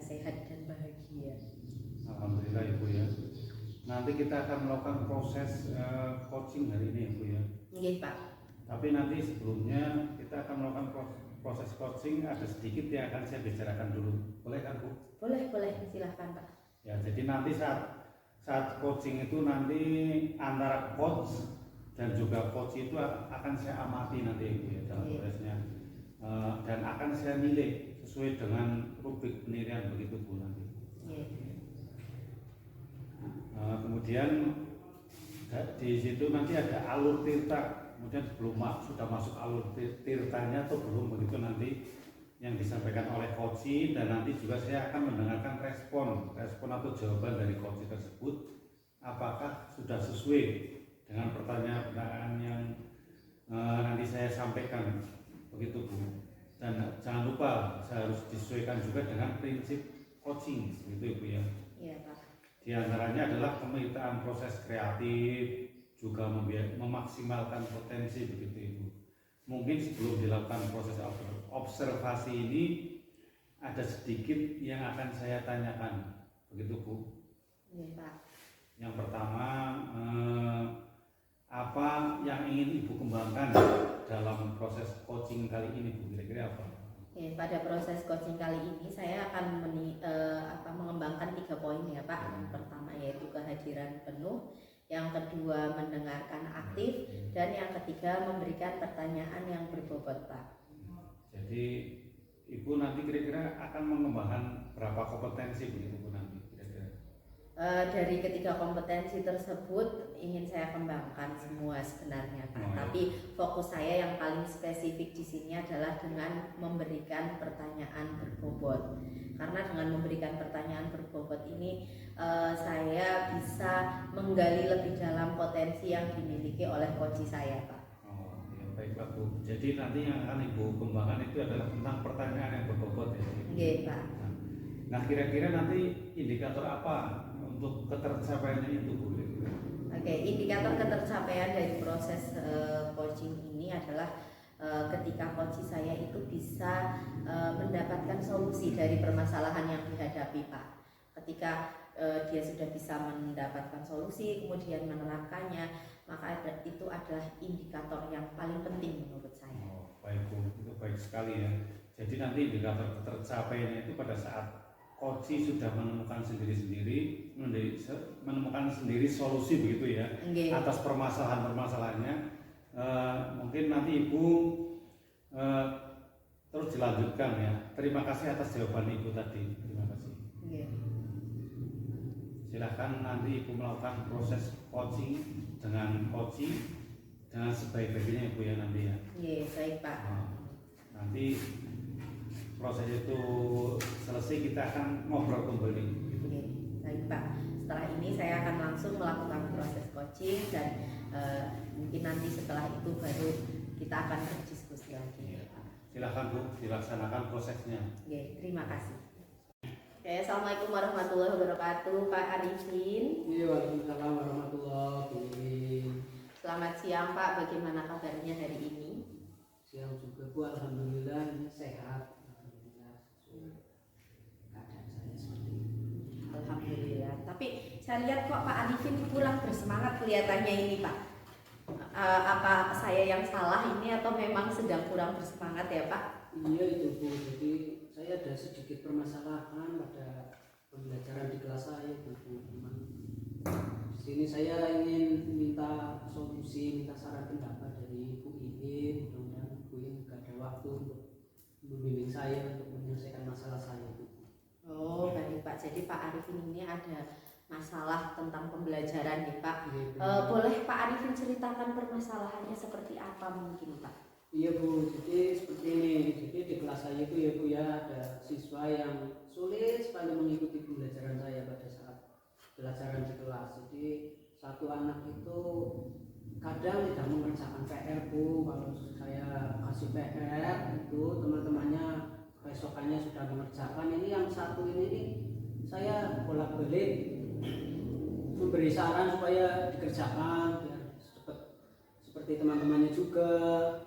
sehat dan bahagia. Alhamdulillah Ibu ya. Nanti kita akan melakukan proses coaching hari ini Ibu ya. Nggih Pak. Tapi nanti sebelumnya kita akan melakukan proses coaching, ada sedikit yang akan saya bicarakan dulu. Boleh kan Bu? Boleh, silahkan Pak. Ya, jadi nanti saat coaching itu nanti antara coach dan juga coach itu akan saya amati nanti Ibu ya dalam prosesnya. Dan akan saya nilai sesuai dengan rubrik penilaian begitu Bu nanti. Kemudian di situ nanti ada alur tirta, kemudian sebelum sudah masuk alur tirtanya atau belum begitu nanti yang disampaikan oleh coach, dan nanti juga saya akan mendengarkan respon atau jawaban dari coach tersebut apakah sudah sesuai dengan pertanyaan yang nanti saya sampaikan begitu Bu. Dan jangan lupa saya harus disesuaikan juga dengan prinsip coaching begitu Ibu ya. Iya Pak. Di antaranya adalah pemeliharaan proses kreatif, juga memaksimalkan potensi begitu Ibu. Mungkin sebelum dilakukan proses observasi ini ada sedikit yang akan saya tanyakan begitu Bu. Iya Pak. Yang pertama, apa yang ingin Ibu kembangkan dalam proses coaching kali ini Bu, kira-kira apa? Pada proses coaching kali ini saya akan mengembangkan 3 poin ya Pak. Yang pertama yaitu kehadiran penuh, yang kedua mendengarkan aktif, dan yang ketiga memberikan pertanyaan yang berbobot Pak. Jadi Ibu nanti kira-kira akan mengembangkan berapa kompetensi begitu Bu nanti kira-kira? Dari ketiga kompetensi tersebut ingin saya kembangkan semua sebenarnya Pak. Tapi fokus saya yang paling spesifik di sini adalah dengan memberikan pertanyaan berbobot. Karena dengan memberikan pertanyaan berbobot ini saya bisa menggali lebih dalam potensi yang dimiliki oleh coach saya Pak. Oh ya, baiklah Bu. Jadi nanti yang akan Ibu kembangkan itu adalah tentang pertanyaan yang berbobot ya. Iya Pak. Nah kira-kira nanti indikator apa untuk ketercapaiannya itu Bu? Oke, indikator ketercapaian dari proses coaching ini adalah ketika coach saya itu bisa mendapatkan solusi dari permasalahan yang dihadapi Pak. Ketika dia sudah bisa mendapatkan solusi kemudian menerapkannya, maka itu adalah indikator yang paling penting menurut saya. Oh, baik Bu, itu baik sekali ya. Jadi nanti indikator ketercapaiannya itu pada saat coach sudah menemukan menemukan sendiri solusi begitu ya. Atas permasalahan-permasalahannya. Mungkin nanti Ibu terus dilanjutkan ya. Terima kasih atas jawaban Ibu tadi. Terima kasih. Silahkan nanti Ibu melakukan proses coaching dengan sebaik-baiknya Ibu ya nanti ya. Iya, baik Pak. Nanti proses itu selesai kita akan ngobrol kembali gitu. Baik Pak. Setelah ini saya akan langsung melakukan proses coaching dan mungkin nanti setelah itu baru kita akan berdiskusi lagi. Silahkan Bu, dilaksanakan prosesnya. Terima kasih. Assalamualaikum warahmatullahi wabarakatuh, Pak Arifin. Waalaikumsalam warahmatullahi wabarakatuh. Selamat siang Pak, bagaimana kabarnya hari ini? Siang juga Bu, alhamdulillah ini sehat. Keadaan saya seperti ini. Alhamdulillah. Tapi saya lihat kok Pak Arifin kurang bersemangat kelihatannya ini Pak. Apa saya yang salah ini atau memang sedang kurang bersemangat ya Pak? Iya itu Bu, jadi saya ada sedikit permasalahan pada pembelajaran di kelas saya Bu. Di sini saya ingin minta solusi, minta saran pendapat dari Bu Iin. Mudah-mudahan Bu Iin gak ada waktu untuk membimbing saya untuk menyelesaikan masalah saya Bu. Oh baik Pak, jadi Pak Arifin ini ada masalah tentang pembelajaran nih Pak. Boleh Pak Arifin ceritakan permasalahannya seperti apa mungkin Pak? Iya Bu, jadi seperti ini. Jadi di kelas saya itu ya Bu ya, ada siswa yang sulit sekali mengikuti pembelajaran saya pada saat pelajaran di kelas. Jadi satu anak itu kadang tidak mengerjakan PR Bu. Kalau saya kasih PR itu teman-temannya besokannya sudah mengerjakan. Ini yang satu ini saya bolak-balik memberi saran supaya dikerjakan biar cepat seperti teman-temannya juga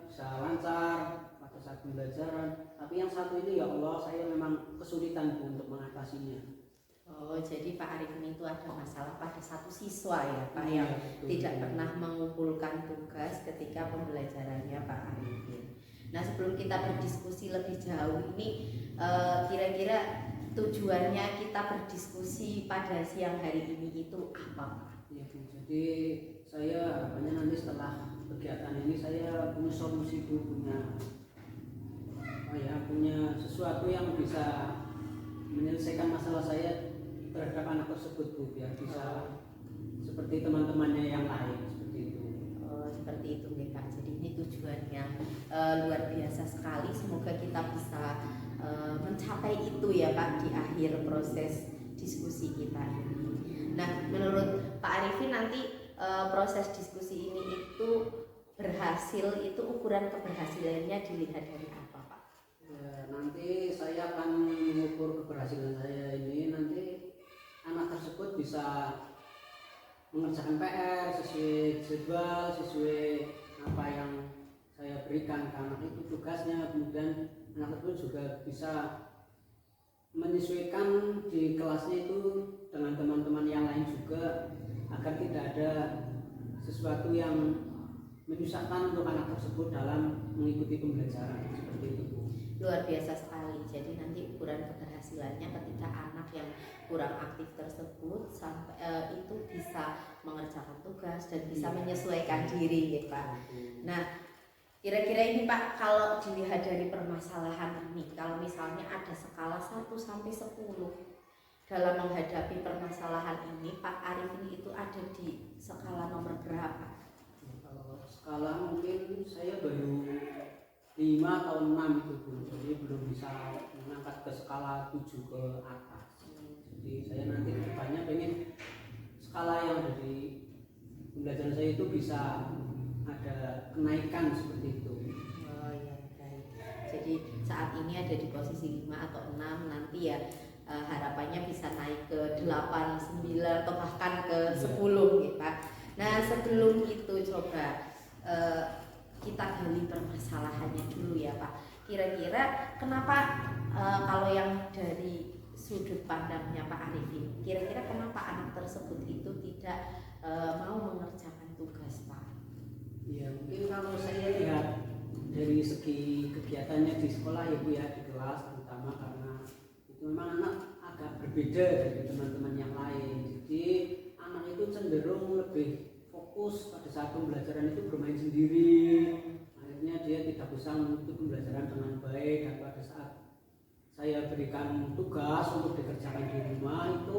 bisa lancar pada saat pembelajaran. Tapi yang satu ini ya Allah, saya memang kesulitan Bu untuk mengatasinya. Oh, jadi Pak Arifin itu ada masalah pada satu siswa ya Pak Iya, yang betul. tidak pernah mengumpulkan tugas ketika pembelajarannya Pak Arifin. Nah, sebelum kita berdiskusi lebih jauh ini kira-kira tujuannya kita berdiskusi pada siang hari ini itu apa Pak? Ya Bu, jadi saya harapannya nanti setelah kegiatan ini saya punya solusi Bu, punya sesuatu yang bisa menyelesaikan masalah saya terhadap anak tersebut Bu, biar bisa seperti teman-temannya yang lain seperti itu. Oh, seperti itu nih Pak. Jadi ini tujuannya luar biasa sekali. Semoga kita bisa mencapai itu ya Pak di akhir proses diskusi kita ini. Nah, menurut Pak Arifin nanti proses diskusi ini itu berhasil, itu ukuran keberhasilannya dilihat dari apa Pak? Ya, nanti saya akan mengukur keberhasilan saya ini, nanti anak tersebut bisa mengerjakan PR sesuai jadwal, sesuai apa yang saya berikan ke anak itu tugasnya. Kemudian anak tersebut juga bisa menyesuaikan di kelasnya itu dengan teman-teman yang lain juga, agar tidak ada sesuatu yang menyusahkan untuk anak tersebut dalam mengikuti pembelajaran seperti itu Bu. Luar biasa sekali. Jadi nanti ukuran keberhasilannya ketika anak yang kurang aktif tersebut sampai itu bisa mengerjakan tugas dan bisa menyesuaikan diri ya Pak. Nah, kira-kira ini Pak, kalau dilihat dari permasalahan ini, kalau misalnya ada skala 1 sampai 10 dalam menghadapi permasalahan ini, Pak Arifin itu ada di skala nomor berapa? Kalau skala mungkin saya baru 5 atau 6 itu Bu, jadi belum bisa mengangkat ke skala 7 ke atas. Jadi saya nanti kedepannya pengen skala yang ada di pembelajaran saya itu bisa ada kenaikan seperti itu. Oh iya, baik. Jadi saat ini ada di posisi 5 atau 6, nanti ya harapannya bisa naik ke 8, 9 atau bahkan ke 10 gitu Pak. Nah, sebelum itu coba kita gali permasalahannya dulu ya Pak. Kira-kira kenapa kalau yang dari sudut pandangnya Pak Arifin, kira-kira kenapa anak tersebut itu tidak mau mengerjakan tugas Pak? Ya mungkin kalau saya lihat dari segi kegiatannya di sekolah ya Bu ya, di kelas terutama, karena itu memang anak agak berbeda dari teman-teman yang lain. Jadi anak itu cenderung lebih fokus pada saat pembelajaran itu bermain sendiri. Akhirnya dia tidak bisa mengikuti pembelajaran dengan baik, dan pada saat saya berikan tugas untuk dikerjakan di rumah itu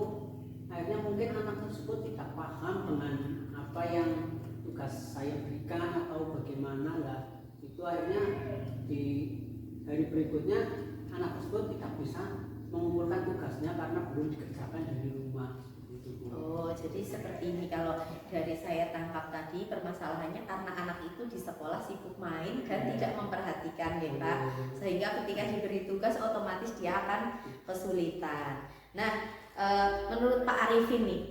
akhirnya mungkin anak tersebut tidak paham dengan apa yang tugas saya berikan atau bagaimana lah. Itu akhirnya di hari berikutnya anak tersebut tidak bisa mengumpulkan tugasnya karena belum dikerjakan dari rumah. Oh, jadi seperti ini kalau dari saya tangkap tadi, permasalahannya karena anak itu di sekolah sibuk main dan tidak memperhatikan ya Pak, sehingga ketika diberi tugas otomatis dia akan kesulitan. Nah, menurut Pak Arifin nih,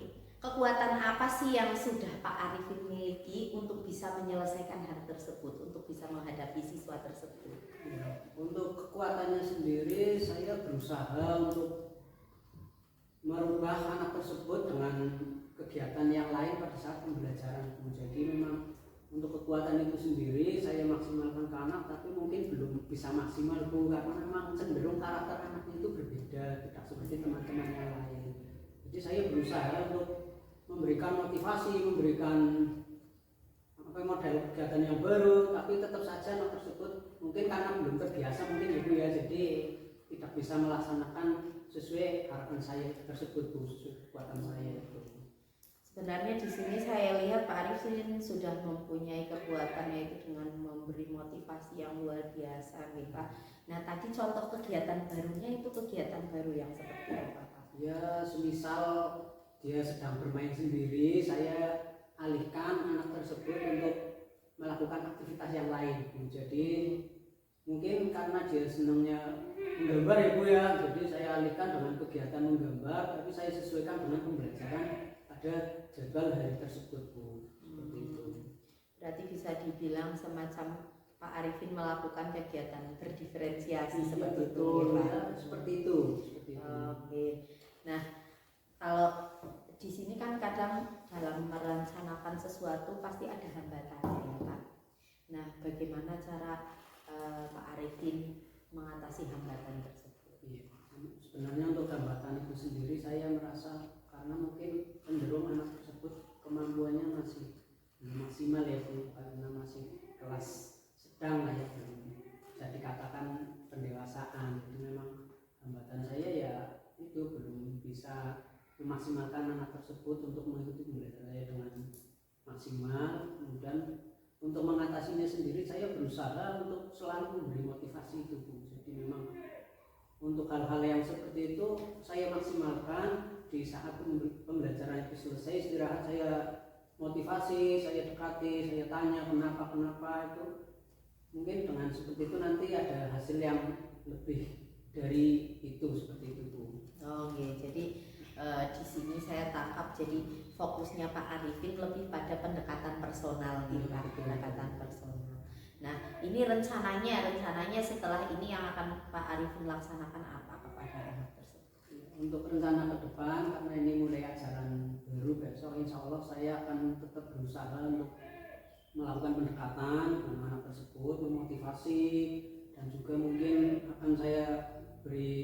kekuatan apa sih yang sudah Pak Arifin miliki untuk bisa menyelesaikan hal tersebut, untuk bisa menghadapi siswa tersebut? Ya, untuk kekuatannya sendiri saya berusaha untuk merubah anak tersebut dengan kegiatan yang lain pada saat pembelajaran. Jadi memang untuk kekuatan itu sendiri saya maksimalkan ke anak, tapi mungkin belum bisa maksimal Bu, karena memang cenderung karakter anak itu berbeda, tidak seperti teman-teman yang lain. Jadi saya berusaha untuk memberikan motivasi, memberikan model kegiatan yang baru, tapi tetap saja anak tersebut mungkin karena belum terbiasa mungkin Ibu ya, jadi tidak bisa melaksanakan sesuai harapan saya tersebut Bu, sesuai kekuatan saya itu. Sebenarnya di sini saya lihat Pak Arifin sudah mempunyai kekuatan, yaitu dengan memberi motivasi yang luar biasa nih Pak. Nah, tadi contoh kegiatan barunya itu kegiatan baru yang seperti apa Pak? Ya, semisal dia sedang bermain sendiri, saya alihkan anak tersebut untuk melakukan aktivitas yang lain Bu. Jadi mungkin karena dia senangnya menggambar ya Bu ya, jadi saya alihkan dengan kegiatan menggambar, tapi saya sesuaikan dengan pembelajaran pada jadwal hari tersebut Bu. Seperti itu. Berarti bisa dibilang semacam Pak Arifin melakukan kegiatan berdiferensiasi Iya, seperti itu betul, ya, Pak. ya, seperti itu. Oke. Nah, kalau di sini kan kadang dalam merencanakan sesuatu pasti ada hambatannya ya Pak. Nah, bagaimana cara Pak Arifin mengatasi hambatan tersebut? Iya. Sebenarnya untuk hambatan itu sendiri saya merasa karena mungkin cenderung anak tersebut kemampuannya masih belum maksimal ya Bu, karena masih kelas sedang lah ya, belum bisa dikatakan pendewasaan. Itu memang hambatan saya ya itu belum bisa memaksimalkan anak tersebut untuk mengikuti pembelajaran saya dengan maksimal. Kemudian untuk mengatasinya sendiri saya berusaha untuk selalu memberi motivasi itu Bu. Jadi memang untuk hal-hal yang seperti itu saya maksimalkan. Di saat pembelajaran itu selesai, istirahat saya motivasi, saya dekati, saya tanya kenapa itu. Mungkin dengan seperti itu nanti ada hasil yang lebih dari itu, seperti itu Bu. Oh iya, jadi di sini saya tangkap jadi fokusnya Pak Arifin lebih pada pendekatan personal gitu Pak, pendekatan personal. Nah, ini rencananya setelah ini yang akan Pak Arifin laksanakan apa kepada anak tersebut? Untuk rencana ke depan, karena ini mulai ajaran baru besok, insya Allah saya akan tetap berusaha untuk melakukan pendekatan dengan anak tersebut, memotivasi, dan juga mungkin akan saya beri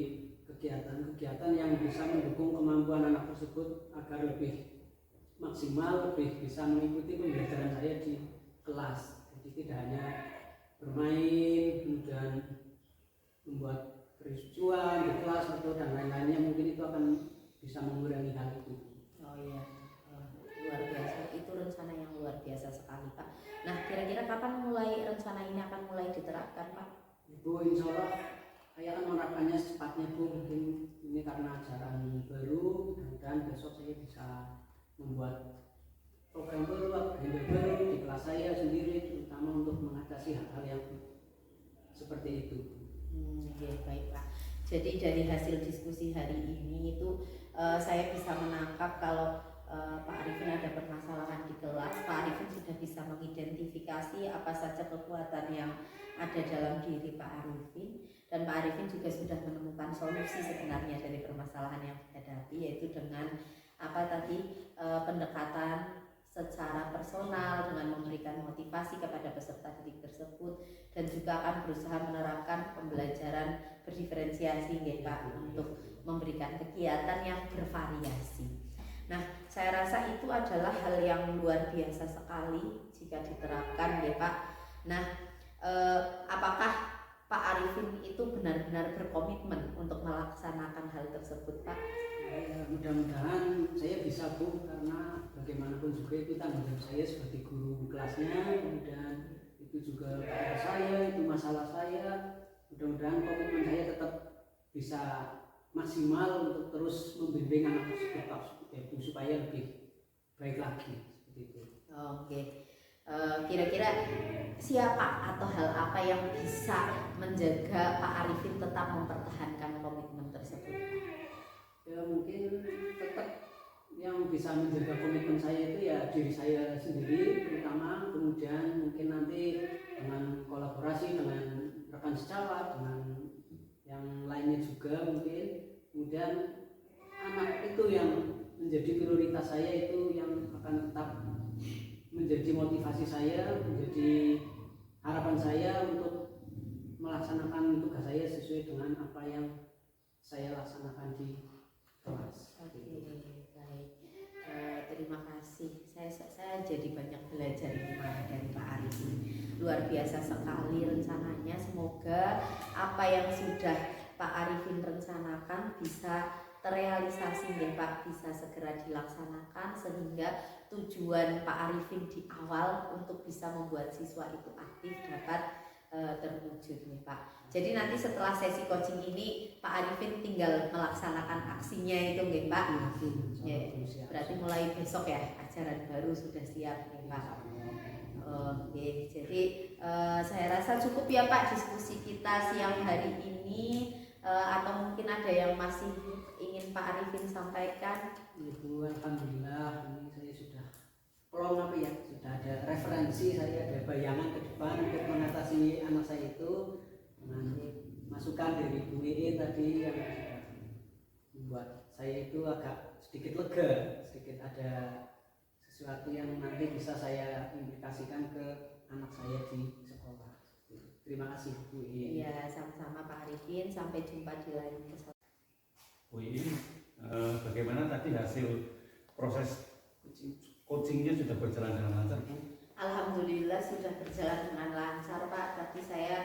kegiatan-kegiatan yang bisa mendukung kemampuan anak tersebut agar lebih maksimal, lebih bisa mengikuti pembelajaran saya di kelas. Jadi tidak hanya bermain, kemudian membuat kericuan di kelas atau dan lain-lainnya, mungkin itu akan bisa mengurangi hal itu. Oh iya, luar biasa. Itu rencana yang luar biasa sekali Pak. Nah, kira-kira kapan rencana ini akan mulai diterapkan Pak? Bu, insya Allah saya akan menerapkannya secepatnya Bu. Mungkin ini karena ajaran baru, mudah-mudahan besok saya bisa membuat program baru, agenda baru di kelas saya sendiri, terutama untuk mengatasi hal-hal yang seperti itu. Ya, baik Pak. Jadi dari hasil diskusi hari ini itu saya bisa menangkap kalau Pak Arifin ada permasalahan di kelas. Pak Arifin sudah bisa mengidentifikasi apa saja kekuatan yang ada dalam diri Pak Arifin, dan Pak Arifin juga sudah menemukan solusi sebenarnya dari permasalahan yang dihadapi, yaitu dengan pendekatan secara personal dengan memberikan motivasi kepada peserta didik tersebut, dan juga akan berusaha menerapkan pembelajaran berdiferensiasi ya Pak, untuk memberikan kegiatan yang bervariasi. Nah, saya rasa itu adalah hal yang luar biasa sekali jika diterapkan ya Pak. Nah, apakah Pak Arifin itu benar-benar berkomitmen untuk melaksanakan hal tersebut Pak? Ya, mudah-mudahan saya bisa Bu, karena bagaimanapun juga itu tanggung jawab saya sebagai guru kelasnya, kemudian itu juga PR saya, itu masalah saya. Mudah-mudahan komitmen saya tetap bisa maksimal untuk terus membimbing anak tersebut supaya lebih baik lagi, seperti itu. Oke. Kira-kira siapa atau hal apa yang bisa menjaga Pak Arifin tetap mempertahankan komitmen tersebut? Ya mungkin tetap yang bisa menjaga komitmen saya itu ya diri saya sendiri terutama, kemudian mungkin nanti dengan kolaborasi dengan rekan sejawat, dengan yang lainnya juga mungkin. Kemudian anak itu yang menjadi prioritas saya, itu yang akan tetap menjadi motivasi saya, menjadi harapan saya untuk melaksanakan tugas saya sesuai dengan apa yang saya laksanakan di kelas. Oke, baik. Terima kasih. Saya jadi banyak belajar ini Pak dari Pak Arifin. Luar biasa sekali rencananya. Semoga apa yang sudah Pak Arifin rencanakan bisa terrealisasi ya Pak, bisa segera dilaksanakan sehingga tujuan Pak Arifin di awal untuk bisa membuat siswa itu aktif dapat terwujud nih Pak. Jadi nanti setelah sesi coaching ini Pak Arifin tinggal melaksanakan aksinya itu nih Pak. Ya, berarti mulai besok ya ajaran baru sudah siap nih Pak. Oke, jadi saya rasa cukup ya Pak diskusi kita siang hari ini. Atau mungkin ada yang masih ingin Pak Arifin sampaikan? Ibu, alhamdulillah ini saya sudah sudah ada referensi, saya ada bayangan ke depan untuk mengatasi masukan dari Bu Iin tadi yang sudah membuat saya itu agak sedikit lega, sedikit ada sesuatu yang nanti bisa saya implikasikan ke anak saya di sekolah. Terima kasih Bu Iin. Iya, sama-sama Pak Arifin. Sampai jumpa di lain kesempatan. Bu Iin, bagaimana tadi hasil proses coachingnya sudah berjalan dengan lancar, Bu? Alhamdulillah sudah berjalan dengan lancar Pak. Tadi saya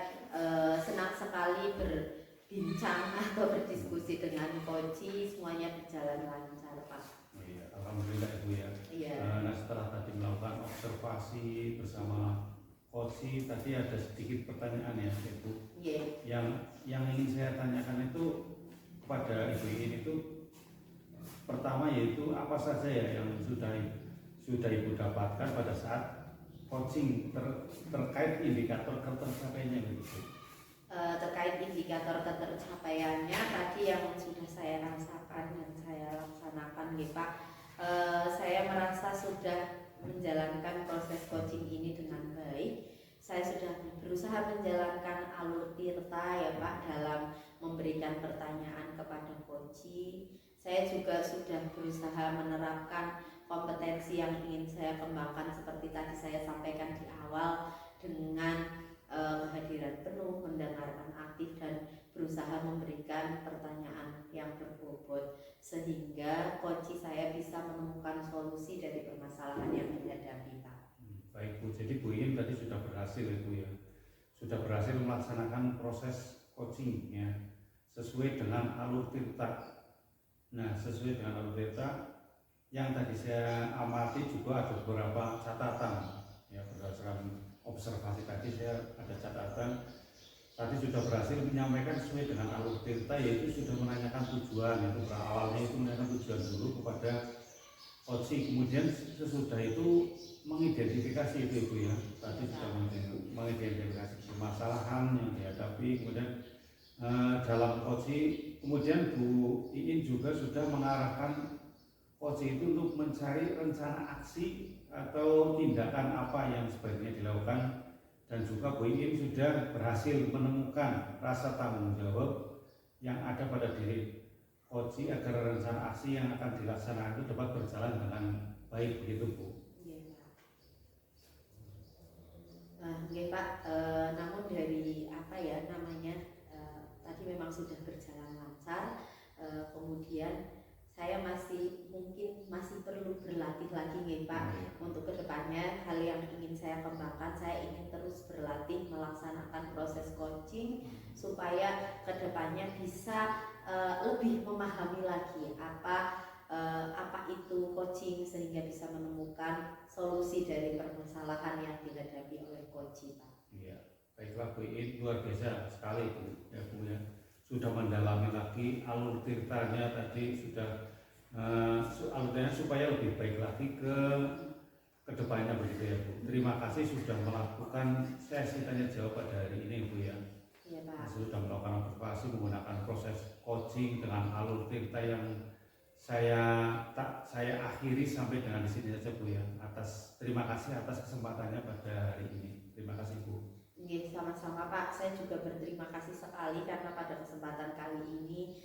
senang sekali berbincang atau berdiskusi dengan Koci, semuanya berjalan lancar Pak. Oh iya, alhamdulillah Ibu ya. Iya. Nah setelah tadi melakukan observasi bersama Koci, tadi ada sedikit pertanyaan ya Ibu. Iya. Yang ingin saya tanyakan itu kepada Ibu ini itu pertama yaitu apa saja ya yang sudah Ibu dapatkan pada saat coaching terkait indikator ketercapaiannya gitu. Terkait indikator ketercapaiannya tadi yang sudah saya rasakan dan saya laksanakan nih Pak, saya merasa sudah menjalankan proses coaching ini dengan baik. Saya sudah berusaha menjalankan alur tirta ya Pak dalam memberikan pertanyaan kepada coaching. Saya juga sudah berusaha menerapkan kompetensi yang ingin saya kembangkan seperti tadi saya sampaikan di awal dengan kehadiran penuh, mendengarkan aktif dan berusaha memberikan pertanyaan yang berbobot sehingga coach saya bisa menemukan solusi dari permasalahan yang dihadapi Pak. Baik Bu, jadi Bu Iin tadi sudah berhasil Ibu ya, sudah berhasil melaksanakan proses coaching ya sesuai dengan alur tirta. Nah sesuai dengan alur tirta yang tadi saya amati juga ada beberapa catatan ya berdasarkan observasi tadi saya ada catatan tadi sudah berhasil menyampaikan sesuai dengan alur tirta yaitu sudah menanyakan tujuan itu awalnya itu menanyakan tujuan dulu kepada coaching kemudian sesudah itu mengidentifikasi itu Ibu ya tadi sudah mengidentifikasi permasalahan yang dihadapi kemudian dalam coaching kemudian Bu Iin juga sudah mengarahkan coaching itu untuk mencari rencana aksi atau tindakan apa yang sebaiknya dilakukan dan juga Bu Iin sudah berhasil menemukan rasa tanggung jawab yang ada pada diri coaching agar rencana aksi yang akan dilaksanakan itu dapat berjalan dengan baik begitu Bu. Iya Pak. Oke Pak, namun dari apa ya namanya tadi memang sudah berjalan lancar, kemudian saya mungkin masih perlu berlatih lagi nih Pak. Untuk kedepannya hal yang ingin saya kembangkan, saya ingin terus berlatih melaksanakan proses coaching supaya kedepannya bisa lebih memahami lagi apa itu coaching sehingga bisa menemukan solusi dari permasalahan yang dihadapi oleh coaching Pak. Iya, baiklah Bu Iin, luar biasa sekali Bu ya Bu ya. Sudah mendalami lagi alur tirtanya tadi sudah alurnya supaya lebih baik lagi ke kedepannya begitu ya Bu. Terima kasih sudah melakukan sesi tanya jawab pada hari ini Bu ya. Iya Pak. Sudah melakukan observasi menggunakan proses coaching dengan alur tirta yang saya akhiri sampai dengan di sini saja Bu ya. Terima kasih atas kesempatannya pada hari ini. Terima kasih Bu. Sama-sama Pak, saya juga berterima kasih sekali karena pada kesempatan kali ini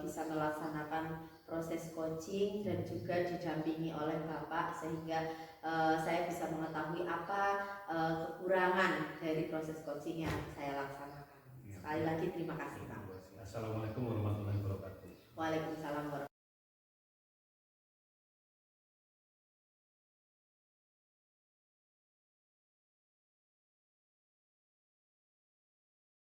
bisa melaksanakan proses coaching dan juga didampingi oleh Bapak sehingga saya bisa mengetahui apa kekurangan dari proses coaching yang saya laksanakan. Sekali lagi terima kasih Pak. Assalamualaikum warahmatullahi wabarakatuh. Waalaikumsalam.